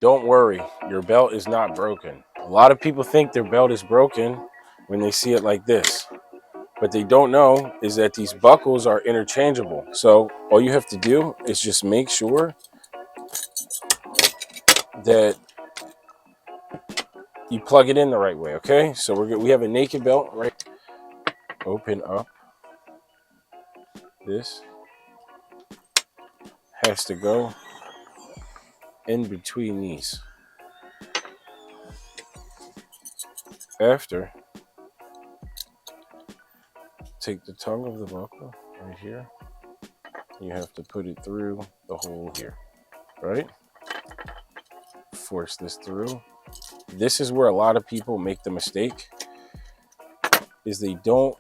Don't worry, your belt is not broken. A lot of people think their belt is broken when they see it like this. What they don't know is that these buckles are interchangeable. So all you have to do is just make sure that you plug it in the right way, okay? So we have a naked belt, right? Open up. This has to go in between these. After, take the tongue of the buckle right here. You have to put it through the hole here, right? Force this through. This is where a lot of people make the mistake, is they don't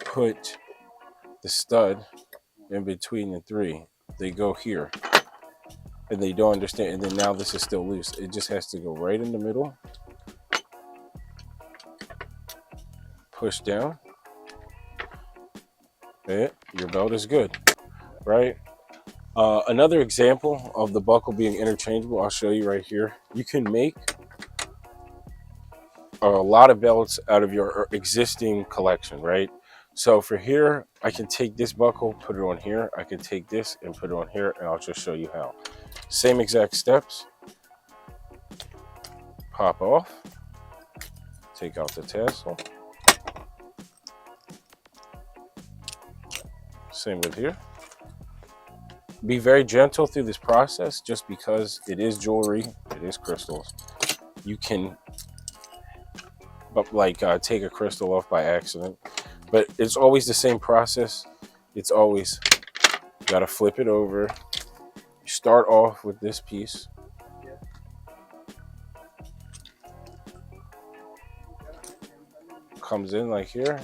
put the stud in between the three. They go here and they don't understand. And then now this is still loose. It just has to go right in the middle. Push down. And your belt is good, right? Another example of the buckle being interchangeable, I'll show you right here. You can make a lot of belts out of your existing collection, right? So for here, I can take this buckle, put it on here. I can take this and put it on here, and I'll just show you how. Same exact steps. Pop off. Take out the tassel. Same with here. Be very gentle through this process, just because it is jewelry, it is crystals. You can take a crystal off by accident, but it's always the same process. It's always, you gotta flip it over. You start off with this piece. Comes in like here.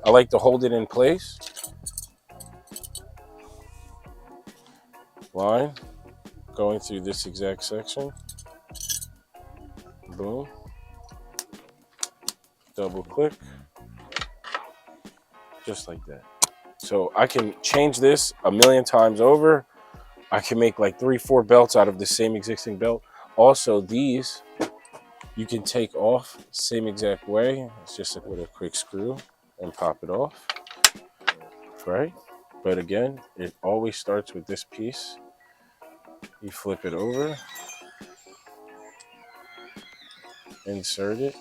I like to hold it in place. Line going through this exact section. Boom. Double click. Just like that. So I can change this a million times over. I can make like 3-4 belts out of the same existing belt. Also, these you can take off same exact way. It's just with a quick screw and pop it off, right? But again, it always starts with this piece. You flip it over, insert it.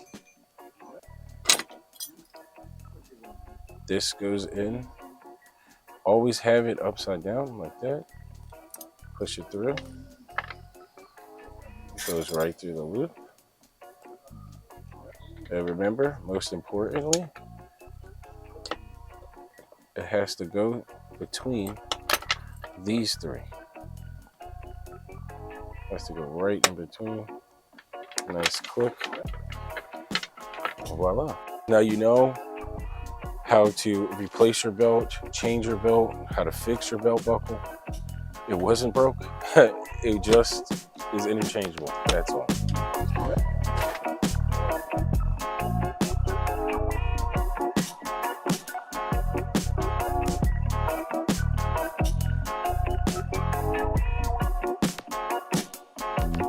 This goes in. Always have it upside down like that. Push it through. It goes right through the loop. And remember, most importantly, it has to go between these three. It has to go right in between. Nice click. Voila. Now you know how to replace your belt, change your belt, how to fix your belt buckle. It wasn't broke. It just is interchangeable. That's all.